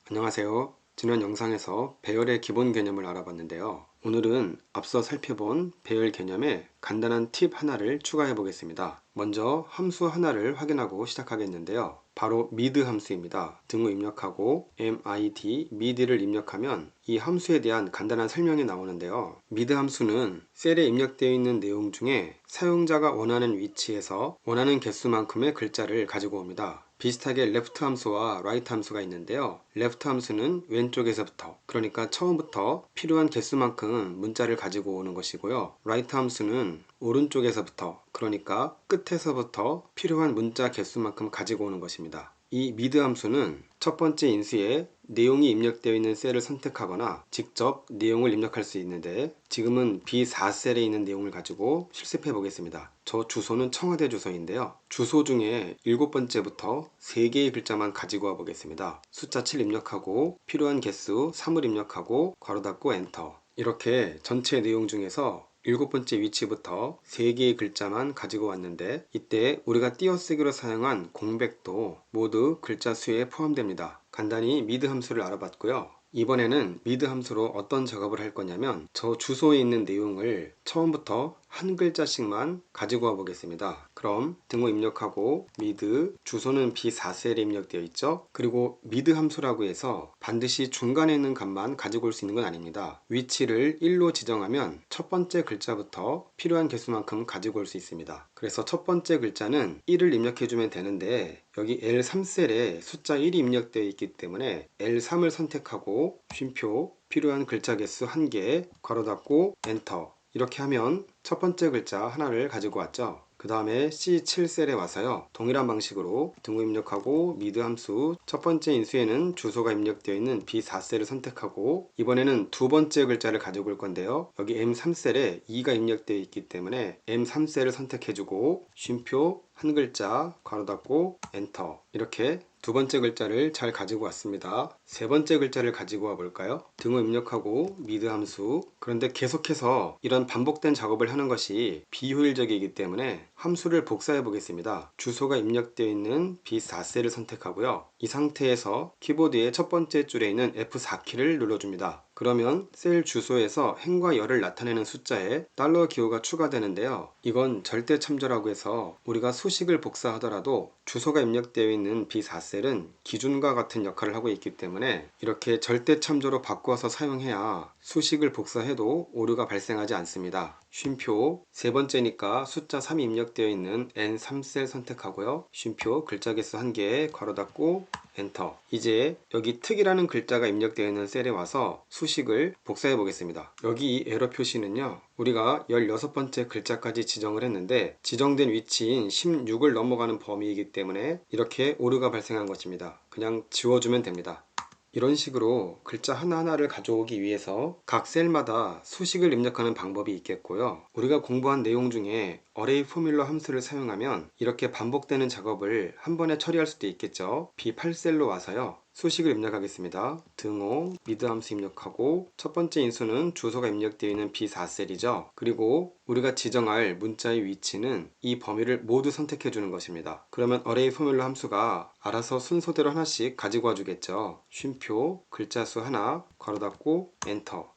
안녕하세요. 지난 영상에서 배열의 기본 개념을 알아봤는데요. 오늘은 앞서 살펴본 배열 개념에 간단한 팁 하나를 추가해 보겠습니다. 먼저 함수 하나를 확인하고 시작하겠는데요. 바로 mid 함수입니다. 등호 입력하고 mid를 입력하면 이 함수에 대한 간단한 설명이 나오는데요. mid 함수는 셀에 입력되어 있는 내용 중에 사용자가 원하는 위치에서 원하는 개수만큼의 글자를 가지고 옵니다. 비슷하게 left 함수와 right 함수가 있는데요. left 함수는 왼쪽에서부터, 그러니까 처음부터 필요한 개수만큼 문자를 가지고 오는 것이고요. right 함수는 오른쪽에서부터, 그러니까 끝에서부터 필요한 문자 개수만큼 가지고 오는 것입니다. 이 mid 함수는 첫 번째 인수에 내용이 입력되어 있는 셀을 선택하거나 직접 내용을 입력할 수 있는데, 지금은 B4셀에 있는 내용을 가지고 실습해 보겠습니다. 저 주소는 청와대 주소인데요. 주소 중에 7번째부터 3개의 글자만 가지고 와 보겠습니다. 숫자 7 입력하고 필요한 개수 3을 입력하고 괄호 닫고 엔터. 이렇게 전체 내용 중에서 7번째 위치부터 3개의 글자만 가지고 왔는데, 이때 우리가 띄어쓰기로 사용한 공백도 모두 글자 수에 포함됩니다. 간단히 mid 함수를 알아봤고요. 이번에는 mid 함수로 어떤 작업을 할 거냐면, 저 주소에 있는 내용을 처음부터 한 글자씩만 가지고 와 보겠습니다. 그럼 등호 입력하고 mid, 주소는 B4셀에 입력되어 있죠. 그리고 mid 함수라고 해서 반드시 중간에 있는 값만 가지고 올 수 있는 건 아닙니다. 위치를 1로 지정하면 첫 번째 글자부터 필요한 개수만큼 가지고 올 수 있습니다. 그래서 첫 번째 글자는 1을 입력해 주면 되는데, 여기 L3셀에 숫자 1이 입력되어 있기 때문에 L3을 선택하고 쉼표, 필요한 글자 개수 1개, 괄호 닫고 엔터. 이렇게 하면 첫 번째 글자 하나를 가지고 왔죠. 그 다음에 C7셀에 와서요, 동일한 방식으로 등호 입력하고 mid 함수, 첫 번째 인수에는 주소가 입력되어 있는 B4셀을 선택하고, 이번에는 두 번째 글자를 가지고 올 건데요. 여기 M3셀에 2가 입력되어 있기 때문에 M3셀을 선택해주고 쉼표, 한 글자, 괄호 닫고 엔터. 이렇게 두 번째 글자를 잘 가지고 왔습니다. 세 번째 글자를 가지고 와 볼까요? 등호 입력하고 mid 함수. 그런데 계속해서 이런 반복된 작업을 하는 것이 비효율적이기 때문에 함수를 복사해 보겠습니다. 주소가 입력되어 있는 B4셀을 선택하고요. 이 상태에서 키보드의 첫 번째 줄에 있는 F4키를 눌러줍니다. 그러면 셀 주소에서 행과 열을 나타내는 숫자에 달러 기호가 추가되는데요. 이건 절대 참조라고 해서 우리가 수식을 복사하더라도 주소가 입력되어 있는 B4셀은 기준과 같은 역할을 하고 있기 때문에 이렇게 절대 참조로 바꾸어서 사용해야 수식을 복사해도 오류가 발생하지 않습니다. 쉼표, 세 번째니까 숫자 3이 입력되어 있는 N3셀 선택하고요. 쉼표, 글자 개수 1개, 괄호 닫고 엔터. 이제 여기 특이라는 글자가 입력되어 있는 셀에 와서 수식을 복사해 보겠습니다. 여기 이 에러 표시는요, 우리가 16번째 글자까지 지정을 했는데 지정된 위치인 16을 넘어가는 범위이기 때문에 이렇게 오류가 발생한 것입니다. 그냥 지워주면 됩니다. 이런 식으로 글자 하나하나를 가져오기 위해서 각 셀마다 수식을 입력하는 방법이 있겠고요. 우리가 공부한 내용 중에 어레이 포뮬러 함수를 사용하면 이렇게 반복되는 작업을 한 번에 처리할 수도 있겠죠. B8셀로 와서요, 수식을 입력하겠습니다. 등호, mid 함수 입력하고 첫 번째 인수는 주소가 입력되어 있는 B4셀이죠. 그리고 우리가 지정할 문자의 위치는 이 범위를 모두 선택해 주는 것입니다. 그러면 어레이 포뮬러 함수가 알아서 순서대로 하나씩 가지고 와 주겠죠. 쉼표, 글자 수 하나, 괄호 닫고 엔터.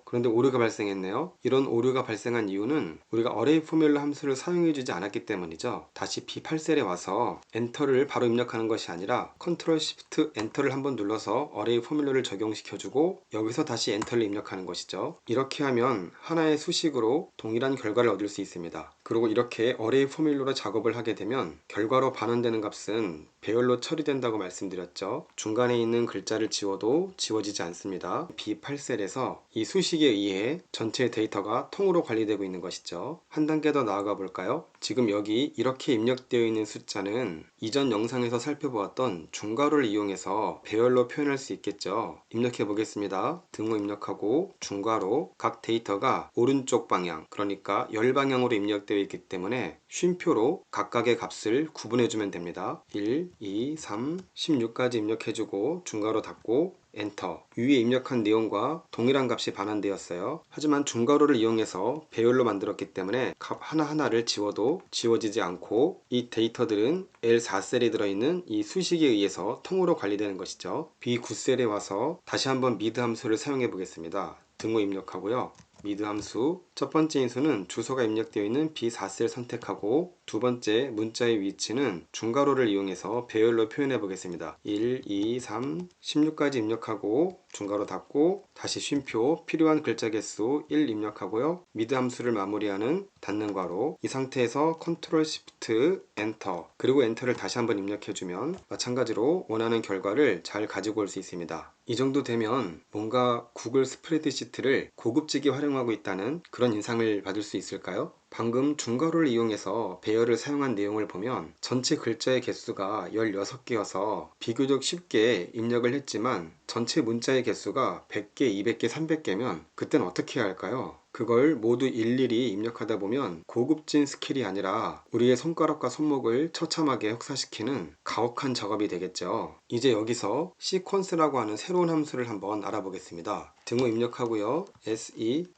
그런데 오류가 발생했네요. 이런 오류가 발생한 이유는 우리가 어레이 포뮬러 함수를 사용해주지 않았기 때문이죠. 다시 B8셀에 와서 엔터를 바로 입력하는 것이 아니라 컨트롤 시프트 엔터를 한번 눌러서 어레이 포뮬러를 적용시켜주고 여기서 다시 엔터를 입력하는 것이죠. 이렇게 하면 하나의 수식으로 동일한 결과를 얻을 수 있습니다. 그리고 이렇게 어레이 포뮬러로 작업을 하게 되면 결과로 반환되는 값은 배열로 처리된다고 말씀드렸죠. 중간에 있는 글자를 지워도 지워지지 않습니다. B8셀에서 이 수식에 의해 전체 데이터가 통으로 관리되고 있는 것이죠. 한 단계 더 나아가 볼까요? 지금 여기 이렇게 입력되어 있는 숫자는 이전 영상에서 살펴보았던 중괄호를 이용해서 배열로 표현할 수 있겠죠. 입력해 보겠습니다. 등호 입력하고 중괄호, 각 데이터가 오른쪽 방향, 그러니까 열 방향으로 입력되어 있기 때문에 쉼표로 각각의 값을 구분해 주면 됩니다. 1, 2, 3, 16까지 입력해 주고 중괄호 닫고 엔터. 위에 입력한 내용과 동일한 값이 반환되었어요. 하지만 중괄호를 이용해서 배열로 만들었기 때문에 값 하나하나를 지워도 지워지지 않고 이 데이터들은 L4셀에 들어있는 이 수식에 의해서 통으로 관리되는 것이죠. B9셀에 와서 다시 한번 미드 함수를 사용해 보겠습니다. 등호 입력하고요. 미드 함수 첫 번째 인수는 주소가 입력되어 있는 B4셀 선택하고 두 번째 문자의 위치는 중괄호를 이용해서 배열로 표현해 보겠습니다. 1, 2, 3, 16까지 입력하고 중괄호 닫고 다시 쉼표 필요한 글자 개수 1 입력하고요. 미드 함수를 마무리하는 닫는 괄호. 이 상태에서 컨트롤 시프트 엔터 그리고 엔터를 다시 한번 입력해주면 마찬가지로 원하는 결과를 잘 가지고 올 수 있습니다. 이 정도 되면 뭔가 구글 스프레드시트를 고급지게 활용하고 있다는 그런 인상을 받을 수 있을까요? 방금 중괄호를 이용해서 배열을 사용한 내용을 보면 전체 글자의 개수가 16개여서 비교적 쉽게 입력을 했지만 전체 문자의 개수가 100개, 200개, 300개면 그땐 어떻게 해야 할까요? 그걸 모두 일일이 입력하다 보면 고급진 스킬이 아니라 우리의 손가락과 손목을 처참하게 혹사시키는 가혹한 작업이 되겠죠. 이제 여기서 시퀀스라고 하는 새로운 함수를 한번 알아보겠습니다. 등호 입력하고요. sequence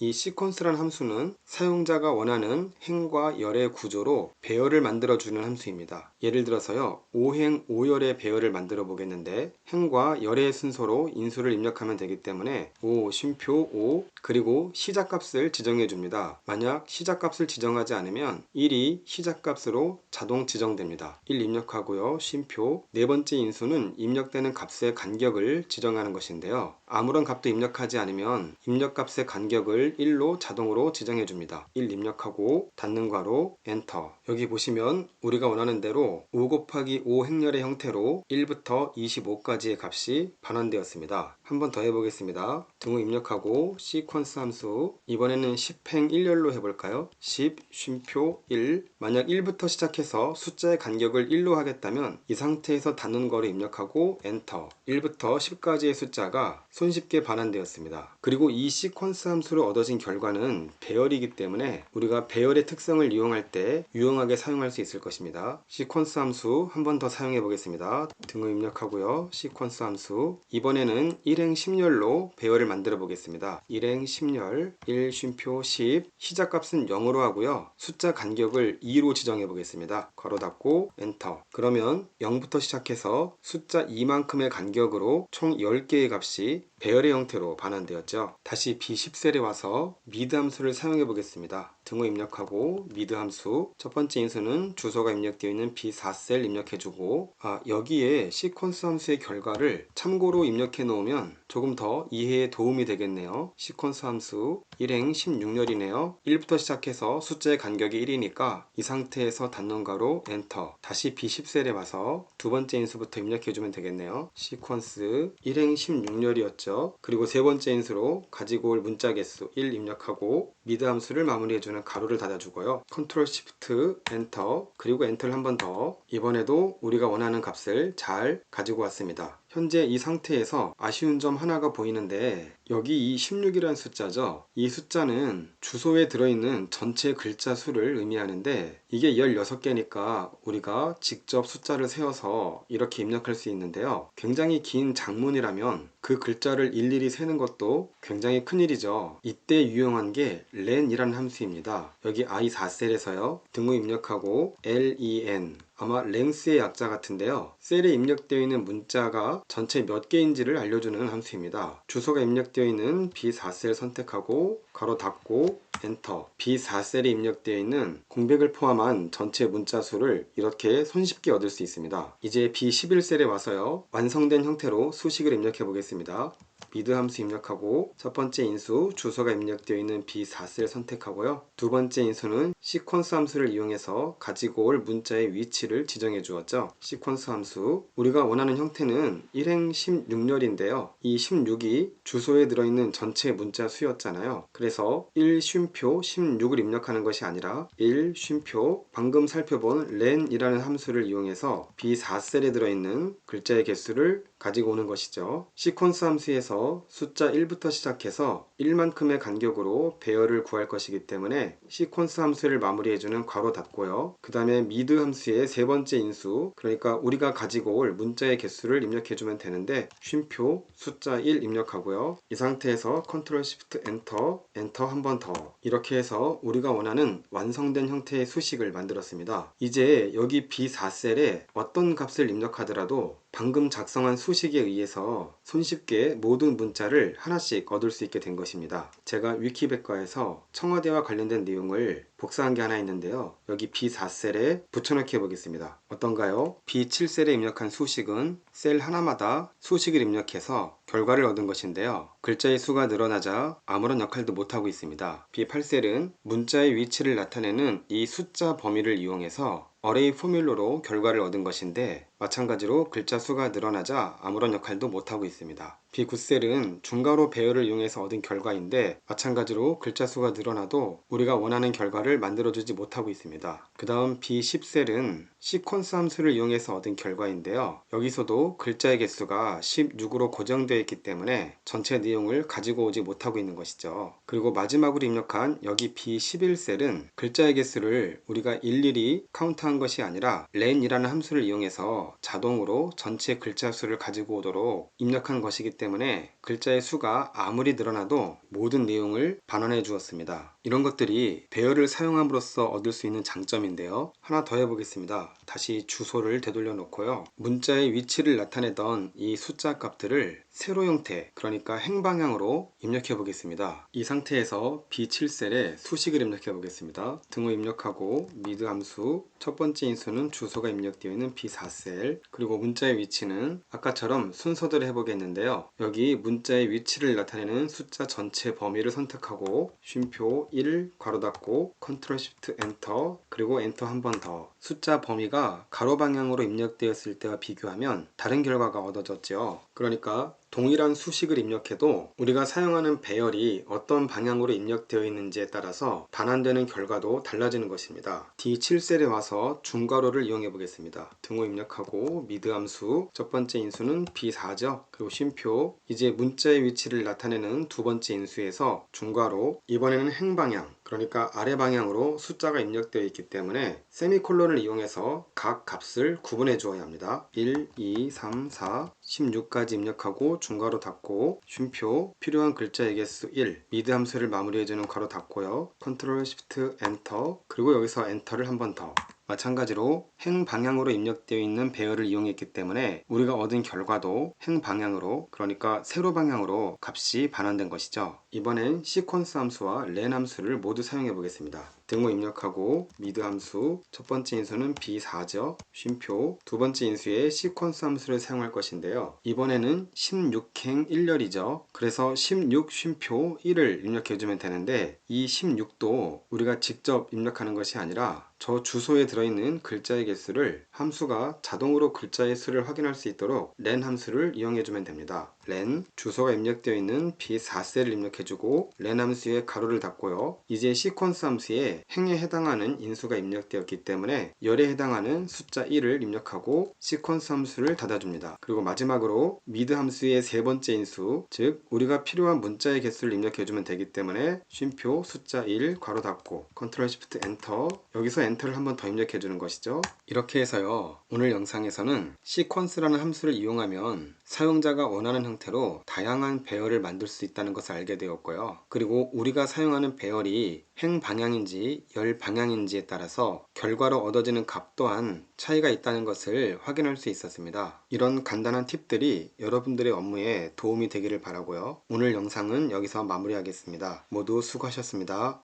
이 시퀀스란 함수는 사용자가 원하는 행과 열의 구조로 배열을 만들어주는 함수입니다. 예를 들어서요. 5행 5열의 배열을 만들어 보겠는데 행과 열의 순서로 인수를 입력하면 되기 때문에 5, 쉼표 5 그리고 시작값을 지정해 줍니다. 만약 시작값을 지정하지 않으면 1이 시작값으로 자동 지정됩니다. 1 입력하고요. 쉼표 네 번째 인수는 입력되는 값의 간격을 지정하는 것인데요. 아무런 값도 입력하지 않으면 입력값의 간격을 1로 자동으로 지정해 줍니다. 1 입력하고 닫는 괄호 엔터. 여기 보시면 우리가 원하는 대로 5 곱하기 5 행렬의 형태로 1부터 25까지의 값이 반환되었습니다. 한 번 더 해보겠습니다. 등호 입력하고 시퀀스 함수 이번에는 10행 1열로 해볼까요? 10 쉼표 1 만약 1부터 시작해서 숫자의 간격을 1로 하겠다면 이 상태에서 닫는 괄호 입력하고 엔터. 1부터 10까지의 숫자가 손쉽게 반환되었습니다. 그리고 이 시퀀스 함수로 얻어진 결과는 배열이기 때문에 우리가 배열의 특성을 이용할 때 유용하게 사용할 수 있을 것입니다. 시퀀스 함수 한 번 더 사용해 보겠습니다. 등호 입력하고요. 시퀀스 함수 이번에는 1행 10열로 배열을 만들어 보겠습니다. 1행 10열 1 쉼표 10 시작값은 0으로 하고요. 숫자 간격을 2로 지정해 보겠습니다. 괄호 닫고 엔터. 그러면 0부터 시작해서 숫자 2만큼의 간격으로 총 10개의 값이 배열의 형태로 반환되었죠. 다시 B10셀에 와서 미드 함수를 사용해 보겠습니다. 등호 입력하고 미드 함수 첫 번째 인수는 주소가 입력되어 있는 B4셀 입력해주고 여기에 시퀀스 함수의 결과를 참고로 입력해 놓으면 조금 더 이해에 도움이 되겠네요. 시퀀스 함수 1행 16열이네요. 1부터 시작해서 숫자의 간격이 1이니까 이 상태에서 닫는 괄호 엔터. 다시 B10셀에 와서 두 번째 인수부터 입력해주면 되겠네요. 시퀀스 1행 16열이었죠. 그리고 세 번째 인수로 가지고 올 문자 개수 1 입력하고 미드 함수를 마무리해주는 가로를 닫아주고요. 컨트롤 시프트 엔터 그리고 엔터를 한 번 더. 이번에도 우리가 원하는 값을 잘 가지고 왔습니다. 현재 이 상태에서 아쉬운 점 하나가 보이는데 여기 이 16이라는 숫자죠. 이 숫자는 주소에 들어있는 전체 글자 수를 의미하는데 이게 16개니까 우리가 직접 숫자를 세어서 이렇게 입력할 수 있는데요. 굉장히 긴 장문이라면 그 글자를 일일이 세는 것도 굉장히 큰일이죠. 이때 유용한 게 len이라는 함수입니다. 여기 i4셀에서요. 등호 입력하고 len 아마 length의 약자 같은데요. 셀에 입력되어 있는 문자가 전체 몇 개인지를 알려주는 함수입니다. 주소가 입력되어 있는 B4셀 선택하고 괄호 닫고 엔터. B4셀에 입력되어 있는 공백을 포함한 전체 문자 수를 이렇게 손쉽게 얻을 수 있습니다. 이제 B11셀에 와서요. 완성된 형태로 수식을 입력해 보겠습니다. 미드 함수 입력하고 첫 번째 인수 주소가 입력되어 있는 B4셀 선택하고요. 두 번째 인수는 시퀀스 함수를 이용해서 가지고 올 문자의 위치를 지정해 주었죠. 시퀀스 함수 우리가 원하는 형태는 1행 16열인데요. 이 16이 주소에 들어있는 전체 문자 수였잖아요. 그래서 1 쉼표 16을 입력하는 것이 아니라 1 쉼표 방금 살펴본 len이라는 함수를 이용해서 B4셀에 들어있는 글자의 개수를 가지고 오는 것이죠. 시퀀스 함수에서 여기서 숫자 1부터 시작해서 1만큼의 간격으로 배열을 구할 것이기 때문에 시퀀스 함수를 마무리해주는 괄호 닫고요. 그 다음에 미드 함수의 세 번째 인수, 그러니까 우리가 가지고 올 문자의 개수를 입력해주면 되는데 쉼표 숫자 1 입력하고요. 이 상태에서 컨트롤 시프트 엔터, 엔터 한 번 더, 이렇게 해서 우리가 원하는 완성된 형태의 수식을 만들었습니다. 이제 여기 B4셀에 어떤 값을 입력하더라도 방금 작성한 수식에 의해서 손쉽게 모든 문자를 하나씩 얻을 수 있게 된 것입니다. 제가 위키백과에서 청와대와 관련된 내용을 복사한 게 하나 있는데요. 여기 B4셀에 붙여넣기 해보겠습니다. 어떤가요? B7셀에 입력한 수식은 셀 하나마다 수식을 입력해서 결과를 얻은 것인데요. 글자의 수가 늘어나자 아무런 역할도 못하고 있습니다. B8셀은 문자의 위치를 나타내는 이 숫자 범위를 이용해서 어레이 포뮬러로 결과를 얻은 것인데 마찬가지로 글자 수가 늘어나자 아무런 역할도 못하고 있습니다. B9셀은 중괄호 배열을 이용해서 얻은 결과인데 마찬가지로 글자 수가 늘어나도 우리가 원하는 결과를 만들어주지 못하고 있습니다. 그 다음 B10셀은 시퀀스 함수를 이용해서 얻은 결과인데요. 여기서도 글자의 개수가 16으로 고정되어 있기 때문에 전체 내용을 가지고 오지 못하고 있는 것이죠. 그리고 마지막으로 입력한 여기 B11셀은 글자의 개수를 우리가 일일이 카운트한 것이 아니라 len이라는 함수를 이용해서 자동으로 전체 글자 수를 가지고 오도록 입력한 것이기 때문에 글자의 수가 아무리 늘어나도 모든 내용을 반환해 주었습니다. 이런 것들이 배열을 사용함으로써 얻을 수 있는 장점인데요. 하나 더 해보겠습니다. 다시 주소를 되돌려 놓고요. 문자의 위치를 나타내던 이 숫자 값들을 세로 형태, 그러니까 행방향으로 입력해 보겠습니다. 이 상태에서 B7셀에 수식을 입력해 보겠습니다. 등호 입력하고 미드 함수, 첫 번째 인수는 주소가 입력되어 있는 B4셀, 그리고 문자의 위치는 아까처럼 순서대로 해보겠는데요. 여기 문자의 위치를 나타내는 숫자 전체 범위를 선택하고 쉼표 1 괄호 닫고 컨트롤 시프트 엔터, 그리고 엔터 한 번 더. 숫자 범위가 가로 방향으로 입력되었을 때와 비교하면 다른 결과가 얻어졌죠. 그러니까 동일한 수식을 입력해도 우리가 사용하는 배열이 어떤 방향으로 입력되어 있는지에 따라서 반환되는 결과도 달라지는 것입니다. D7셀에 와서 중괄호를 이용해 보겠습니다. 등호 입력하고 미드 함수, 첫 번째 인수는 B4죠. 그리고 쉼표, 이제 문자의 위치를 나타내는 두 번째 인수에서 중괄호, 이번에는 행방향, 그러니까 아래 방향으로 숫자가 입력되어 있기 때문에 세미콜론을 이용해서 각 값을 구분해 주어야 합니다. 1, 2, 3, 4, 16까지 입력하고 중괄호 닫고 쉼표, 필요한 글자의 개수 1, 미드 함수를 마무리해주는 괄호 닫고요. 컨트롤 시프트 엔터, 그리고 여기서 엔터를 한 번 더. 마찬가지로 행방향으로 입력되어 있는 배열을 이용했기 때문에 우리가 얻은 결과도 행방향으로, 그러니까 세로 방향으로 값이 반환된 것이죠. 이번엔 시퀀스 함수와 len 함수를 모두 사용해 보겠습니다. 등호 입력하고 미드 함수, 첫 번째 인수는 B4죠. 쉼표, 두 번째 인수에 시퀀스 함수를 사용할 것인데요. 이번에는 16행 1열이죠. 그래서 16 쉼표 1을 입력해주면 되는데 이 16도 우리가 직접 입력하는 것이 아니라 저 주소에 들어있는 글자의 개수를 함수가 자동으로 글자의 수를 확인할 수 있도록 len 함수를 이용해주면 됩니다. len, 주소가 입력되어 있는 B4셀을 입력해주고 len 함수의 가로를 닫고요. 이제 시퀀스 함수에 행에 해당하는 인수가 입력되었기 때문에 열에 해당하는 숫자 1을 입력하고 시퀀스 함수를 닫아줍니다. 그리고 마지막으로 미드 함수의 세 번째 인수, 즉 우리가 필요한 문자의 개수를 입력해주면 되기 때문에 쉼표 숫자 1 괄호 닫고 컨트롤 시프트 엔터, 여기서 엔터를 한 번 더 입력해 주는 것이죠. 이렇게 해서요, 오늘 영상에서는 시퀀스라는 함수를 이용하면 사용자가 원하는 형태로 다양한 배열을 만들 수 있다는 것을 알게 되었고요. 그리고 우리가 사용하는 배열이 행 방향인지 열 방향인지에 따라서 결과로 얻어지는 값 또한 차이가 있다는 것을 확인할 수 있었습니다. 이런 간단한 팁들이 여러분들의 업무에 도움이 되기를 바라고요. 오늘 영상은 여기서 마무리하겠습니다. 모두 수고하셨습니다.